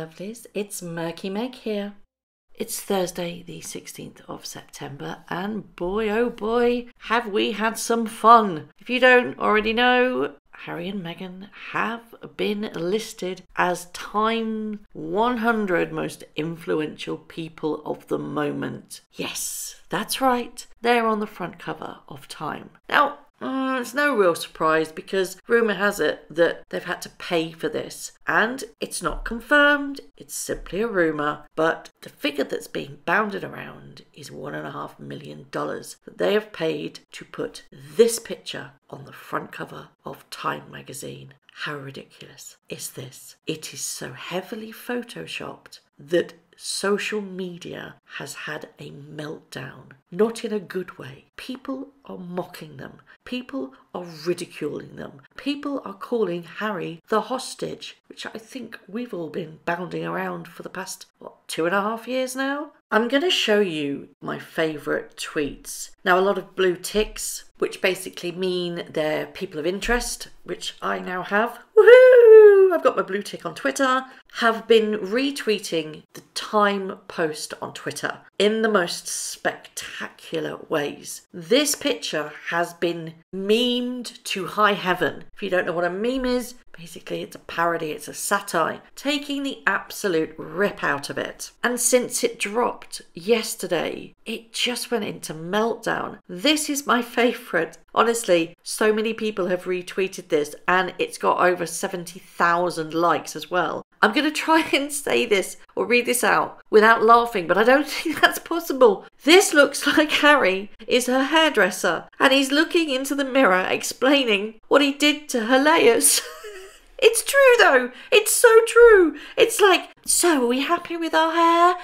lovelies, it's Murky Meg here. It's Thursday the 16th of September and boy oh boy have we had some fun. If you don't already know, Harry and Meghan have been listed as Time 100 most influential people of the moment. Yes, that's right, they're on the front cover of Time. Now, it's no real surprise because rumour has it that they've had to pay for this. And it's not confirmed, it's simply a rumour. But the figure that's being bounded around is $1.5 million that they have paid to put this picture on the front cover of Time magazine. How ridiculous is this? It is so heavily photoshopped that social media has had a meltdown. Not in a good way. People are mocking them. People are ridiculing them. People are calling Harry the hostage, which I think we've all been bounding around for the past, 2.5 years now? I'm going to show you my favourite tweets. Now, a lot of blue ticks, which basically mean they're people of interest, which I now have. Woohoo! I've got my blue tick on Twitter, have been retweeting the Time post on Twitter in the most spectacular ways. This picture has been memed to high heaven. If you don't know what a meme is, basically it's a parody, it's a satire, taking the absolute rip out of it. And since it dropped yesterday, it just went into meltdown. This is my favourite. Honestly, so many people have retweeted this and it's got over 70,000 likes as well. I'm going to try and say this or read this out without laughing, but I don't think that's possible. This looks like Harry is her hairdresser and he's looking into the mirror explaining what he did to her layers. It's true though. It's so true. It's like, so are we happy with our hair?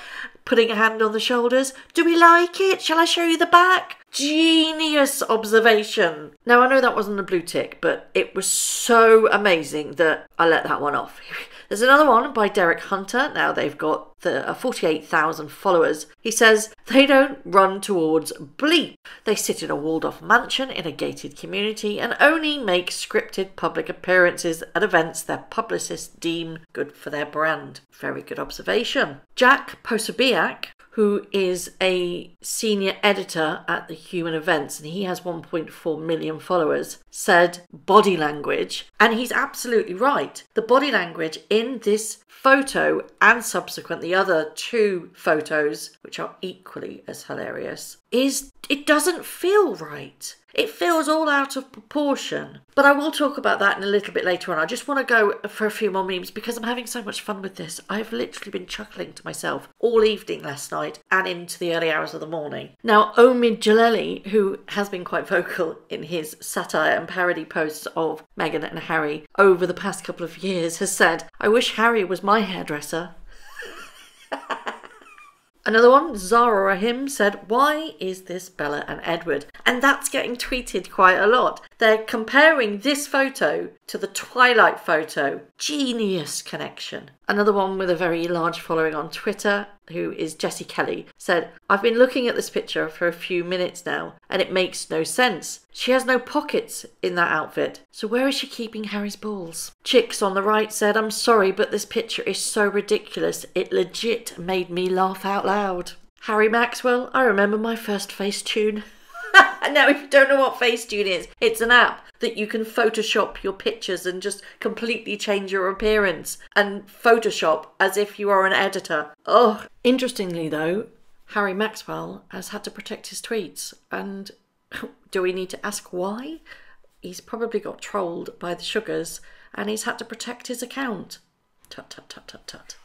Putting a hand on the shoulders. Do we like it? Shall I show you the back? Genius observation. Now, I know that wasn't a blue tick, but it was so amazing that I let that one off. There's another one by Derek Hunter. Now they've got 48,000 followers. He says, they don't run towards bleep. They sit in a walled-off mansion in a gated community and only make scripted public appearances at events their publicists deem good for their brand. Very good observation. Jack Posobiec, who is a senior editor at the Human Events, and he has 1.4 million followers, said body language, and he's absolutely right. The body language in this photo and subsequent the other two photos, which are equally as hilarious, is it doesn't feel right. It feels all out of proportion. But I will talk about that in a little bit later on. I just want to go for a few more memes because I'm having so much fun with this. I've literally been chuckling to myself all evening last night and into the early hours of the morning. Now, Omid Jalali, who has been quite vocal in his satire and parody posts of Meghan and Harry over the past couple of years, has said, I wish Harry was my hairdresser. Another one, Zara Rahim, said, why is this Bella and Edward? And that's getting tweeted quite a lot. They're comparing this photo to the Twilight photo. Genius connection. Another one with a very large following on Twitter, who is Jessie Kelly, said, I've been looking at this picture for a few minutes now, and it makes no sense. She has no pockets in that outfit, so where is she keeping Harry's balls? Chicks on the right said, I'm sorry, but this picture is so ridiculous, it legit made me laugh out loud. Harry Maxwell, I remember my first Facetune. Now, if you don't know what Facetune is, it's an app that you can Photoshop your pictures and just completely change your appearance and Photoshop as if you are an editor. Oh, interestingly though, Harry Maxwell has had to protect his tweets. And do we need to ask why? He's probably got trolled by the sugars and he's had to protect his account. Tut, tut, tut, tut, tut.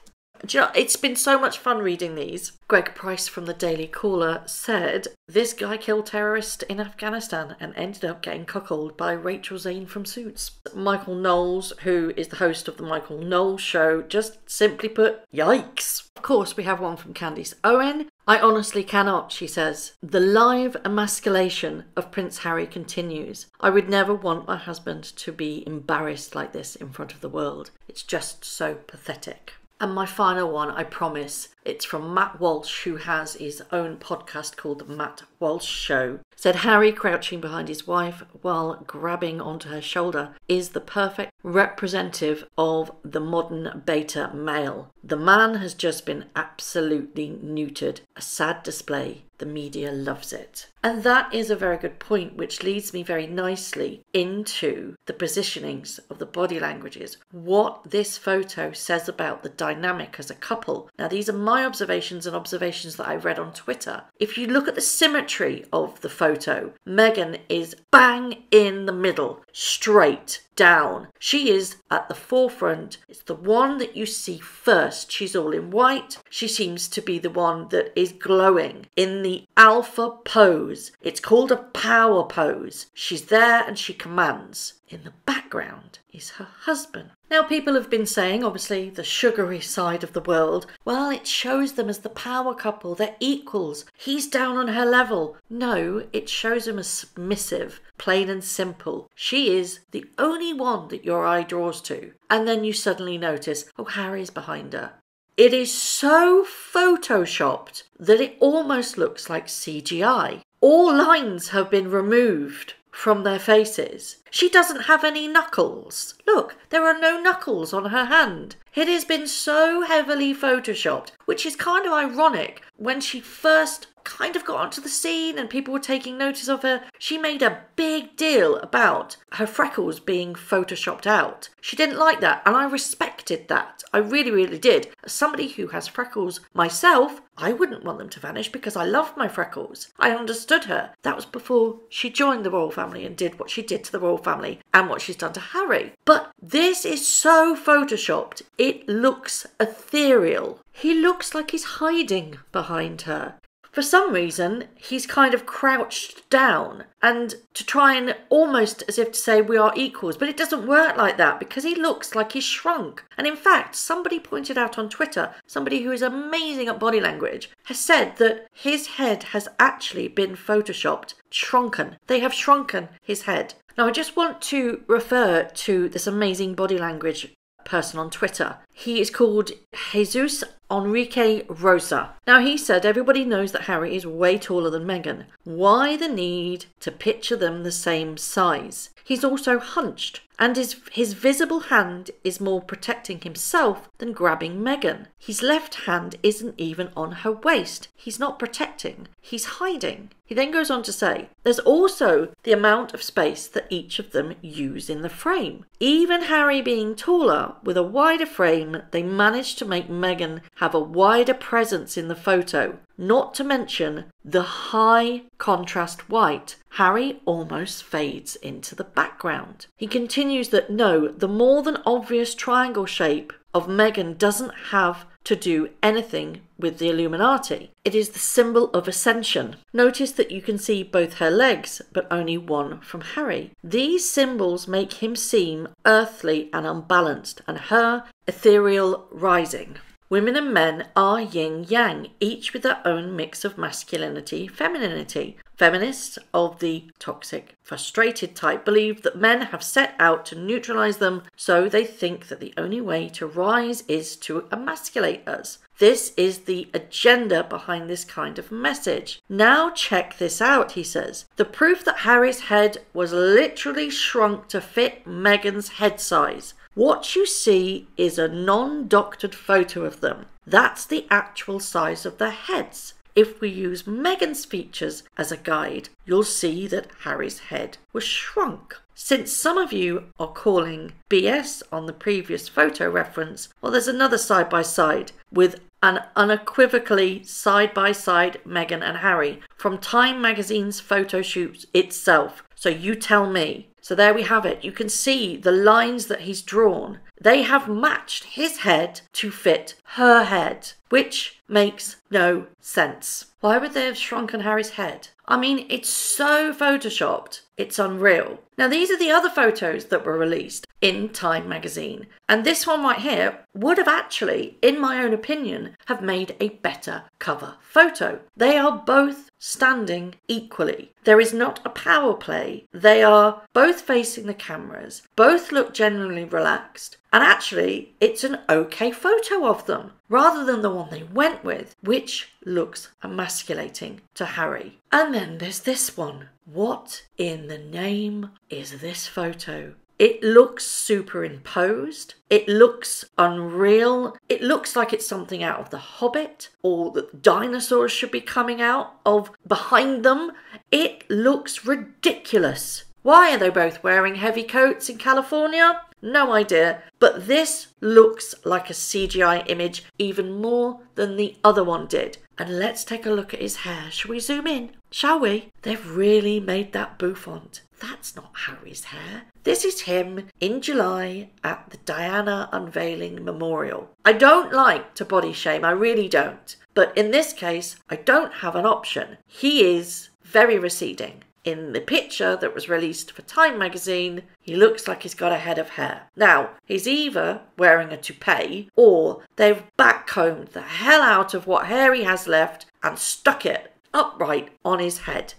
Do you know, it's been so much fun reading these. Greg Price from the Daily Caller said, this guy killed terrorists in Afghanistan and ended up getting cuckolded by Rachel Zane from Suits. Michael Knowles, who is the host of the Michael Knowles Show, just simply put, yikes. Of course, we have one from Candice Owen. I honestly cannot, she says. The live emasculation of Prince Harry continues. I would never want my husband to be embarrassed like this in front of the world. It's just so pathetic. And my final one, I promise, It's from Matt Walsh, who has his own podcast called The Matt Walsh Show. Said Harry crouching behind his wife while grabbing onto her shoulder is the perfect representative of the modern beta male. The man has just been absolutely neutered. A sad display. The media loves it. And that is a very good point, which leads me very nicely into the positionings of the body languages. What this photo says about the dynamic as a couple. Now, these are my observations and observations that I read on Twitter. If you look at the symmetry of the photo, Meghan is bang in the middle, straight down. She is at the forefront. It's the one that you see first. She's all in white. She seems to be the one that is glowing in the alpha pose. It's called a power pose. She's there and she commands. In the background is her husband. Now, people have been saying, obviously, the sugary side of the world, well, it shows them as the power couple. They're equals. He's down on her level. No, it shows him as submissive, plain and simple. She is the only one that your eye draws to. And then you suddenly notice, oh, Harry's behind her. It is so photoshopped that it almost looks like CGI. All lines have been removed from their faces. She doesn't have any knuckles. Look, there are no knuckles on her hand. It has been so heavily photoshopped, which is kind of ironic. When she first kind of got onto the scene and people were taking notice of her, she made a big deal about her freckles being photoshopped out. She didn't like that, and I respected that. I really, really did. As somebody who has freckles myself, I wouldn't want them to vanish because I love my freckles. I understood her. That was before she joined the royal family and did what she did to the royal family and what she's done to Harry. But this is so photoshopped. It looks ethereal. He looks like he's hiding behind her. For some reason, he's kind of crouched down and to try and almost as if to say we are equals, but it doesn't work like that because he looks like he's shrunk. And in fact, somebody pointed out on Twitter, somebody who is amazing at body language, has said that his head has actually been photoshopped, shrunken. They have shrunken his head. Now, I just want to refer to this amazing body language person on Twitter. He is called Jesus Enrique Rosa. Now, he said everybody knows that Harry is way taller than Meghan. Why the need to picture them the same size? He's also hunched, and his visible hand is more protecting himself than grabbing Meghan. His left hand isn't even on her waist. He's not protecting. He's hiding. He then goes on to say, there's also the amount of space that each of them use in the frame. Even Harry being taller, with a wider frame, they managed to make Meghan have a wider presence in the photo. Not to mention the high contrast white. Harry almost fades into the background. He continues that no, the more than obvious triangle shape of Meghan doesn't have to do anything with the Illuminati. It is the symbol of ascension. Notice that you can see both her legs, but only one from Harry. These symbols make him seem earthly and unbalanced, and her ethereal rising. Women and men are yin-yang, each with their own mix of masculinity, femininity. Feminists of the toxic, frustrated type believe that men have set out to neutralize them, so they think that the only way to rise is to emasculate us. This is the agenda behind this kind of message. Now check this out, he says. The proof that Harry's head was literally shrunk to fit Meghan's head size. What you see is a non-doctored photo of them. That's the actual size of their heads. If we use Meghan's features as a guide, you'll see that Harry's head was shrunk. Since some of you are calling BS on the previous photo reference, well, there's another side-by-side with an unequivocally side-by-side Meghan and Harry from Time magazine's photo shoot itself. So you tell me. So there we have it. You can see the lines that he's drawn. They have matched his head to fit her head, which makes no sense. Why would they have shrunken Harry's head? I mean, it's so photoshopped, it's unreal. Now, these are the other photos that were released in Time magazine. And this one right here would have actually, in my own opinion, have made a better cover photo. They are both standing equally. There is not a power play. They are both facing the cameras. Both look genuinely relaxed. And actually, it's an okay photo of them, rather than the one they went with, which looks emasculating to Harry. And then there's this one. What in the name is this photo? It looks superimposed. It looks unreal. It looks like it's something out of The Hobbit, or that dinosaurs should be coming out of behind them. It looks ridiculous. Why are they both wearing heavy coats in California? No idea. But this looks like a CGI image even more than the other one did. And let's take a look at his hair. Shall we zoom in? Shall we? They've really made that bouffant. That's not Harry's hair. This is him in July at the Diana Unveiling Memorial. I don't like to body shame, I really don't. But in this case, I don't have an option. He is very receding. In the picture that was released for Time magazine, he looks like he's got a head of hair. Now, he's either wearing a toupee or they've backcombed the hell out of what hair he has left and stuck it upright on his head.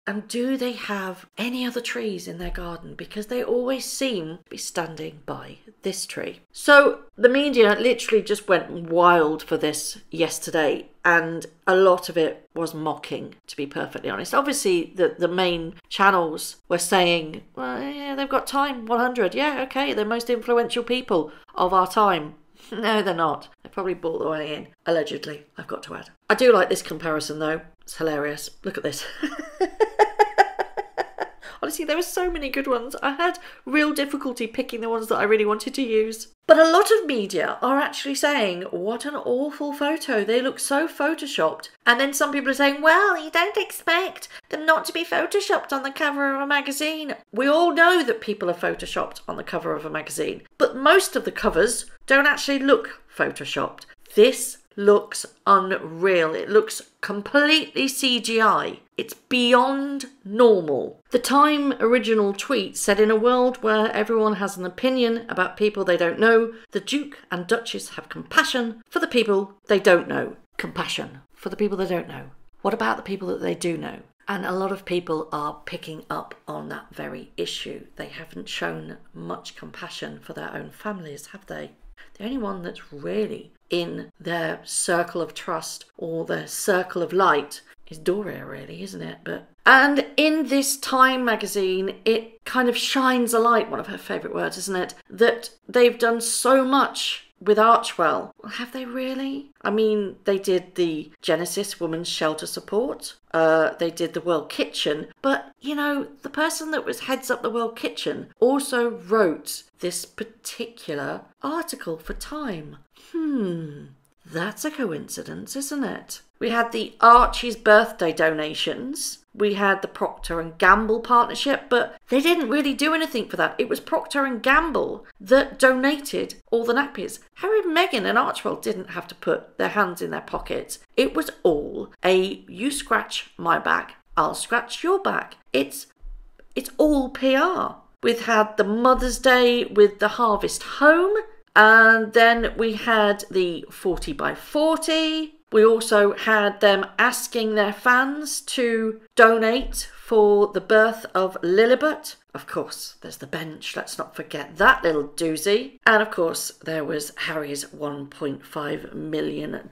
And do they have any other trees in their garden? Because they always seem to be standing by this tree. So the media literally just went wild for this yesterday, and a lot of it was mocking, to be perfectly honest. Obviously, the main channels were saying, well, yeah, they've got Time 100. Yeah, okay, they're most influential people of our time. No, they're not. They probably bought their way in, allegedly, I've got to add. I do like this comparison, though. It's hilarious. Look at this. Honestly, there were so many good ones. I had real difficulty picking the ones that I really wanted to use. But a lot of media are actually saying, what an awful photo. They look so photoshopped. And then some people are saying, well, you don't expect them not to be photoshopped on the cover of a magazine. We all know that people are photoshopped on the cover of a magazine. But most of the covers don't actually look photoshopped. This looks unreal. It looks completely CGI. It's beyond normal. The Time original tweet said, in a world where everyone has an opinion about people they don't know, the Duke and Duchess have compassion for the people they don't know. Compassion for the people they don't know. What about the people that they do know? And a lot of people are picking up on that very issue. They haven't shown much compassion for their own families, have they? The only one that's really in their circle of trust or their circle of light is Doria, really, isn't it? And in this Time magazine, it kind of shines a light, one of her favourite words, isn't it? That they've done so much with Archwell. Well, have they really? I mean, they did the Genesis Women's Shelter Support. They did the World Kitchen. But, you know, the person that heads up the World Kitchen also wrote this particular article for Time. That's a coincidence, isn't it? We had the Archie's birthday donations. We had the Procter & Gamble partnership, but they didn't really do anything for that. It was Procter & Gamble that donated all the nappies. Harry, Meghan and Archwell didn't have to put their hands in their pockets. It was all you scratch my back, I'll scratch your back. It's all PR. We've had the Mother's Day with the Harvest Home, and then we had the 40 by 40. We also had them asking their fans to donate for the birth of Lilibet. Of course, there's the bench. Let's not forget that little doozy. And of course, there was Harry's $1.5 million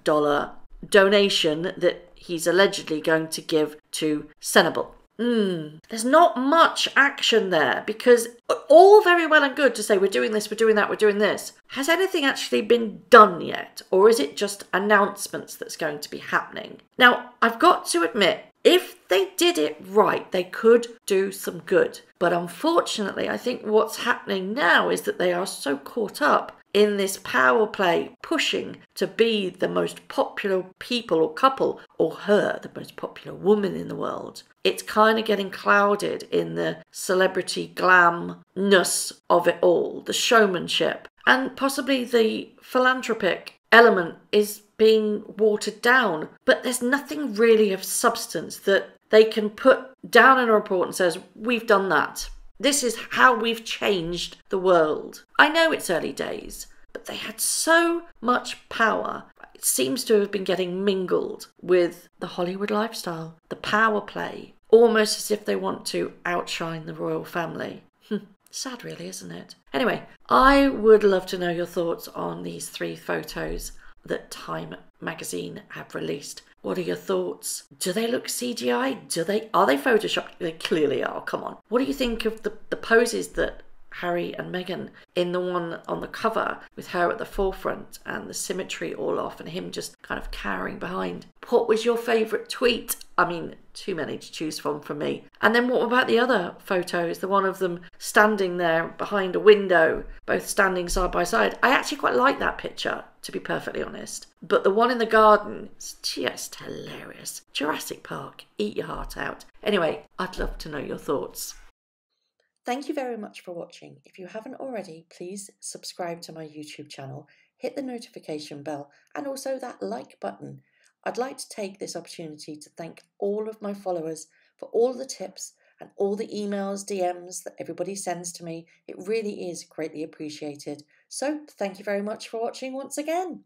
donation that he's allegedly going to give to Senable. There's not much action there, because all very well and good to say we're doing this, we're doing that, we're doing this. Has anything actually been done yet? Or is it just announcements that's going to be happening? Now, I've got to admit, if they did it right, they could do some good. But unfortunately, I think what's happening now is that they are so caught up in this power play, pushing to be the most popular people or couple, or her, the most popular woman in the world. It's kind of getting clouded in the celebrity glamness of it all, the showmanship, and possibly the philanthropic element is being watered down. But there's nothing really of substance that they can put down in a report and says, we've done that. This is how we've changed the world. I know it's early days, but they had so much power. It seems to have been getting mingled with the Hollywood lifestyle, the power play, almost as if they want to outshine the royal family. Sad, really, isn't it? Anyway, I would love to know your thoughts on these 3 photos that Time magazine have released. What are your thoughts? Do they look CGI? Are they photoshopped? They clearly are. Come on. What do you think of the poses that Harry and Meghan in the one on the cover with her at the forefront and the symmetry all off and him just kind of cowering behind? What was your favourite tweet? I mean, too many to choose from for me. And then what about the other photos? The one of them standing there behind a window, both standing side by side. I actually quite like that picture, to be perfectly honest. But the one in the garden is just hilarious. Jurassic Park, eat your heart out. Anyway, I'd love to know your thoughts. Thank you very much for watching. If you haven't already, please subscribe to my YouTube channel, hit the notification bell and also that like button. I'd like to take this opportunity to thank all of my followers for all the tips and all the emails, DMs that everybody sends to me. It really is greatly appreciated. So thank you very much for watching once again.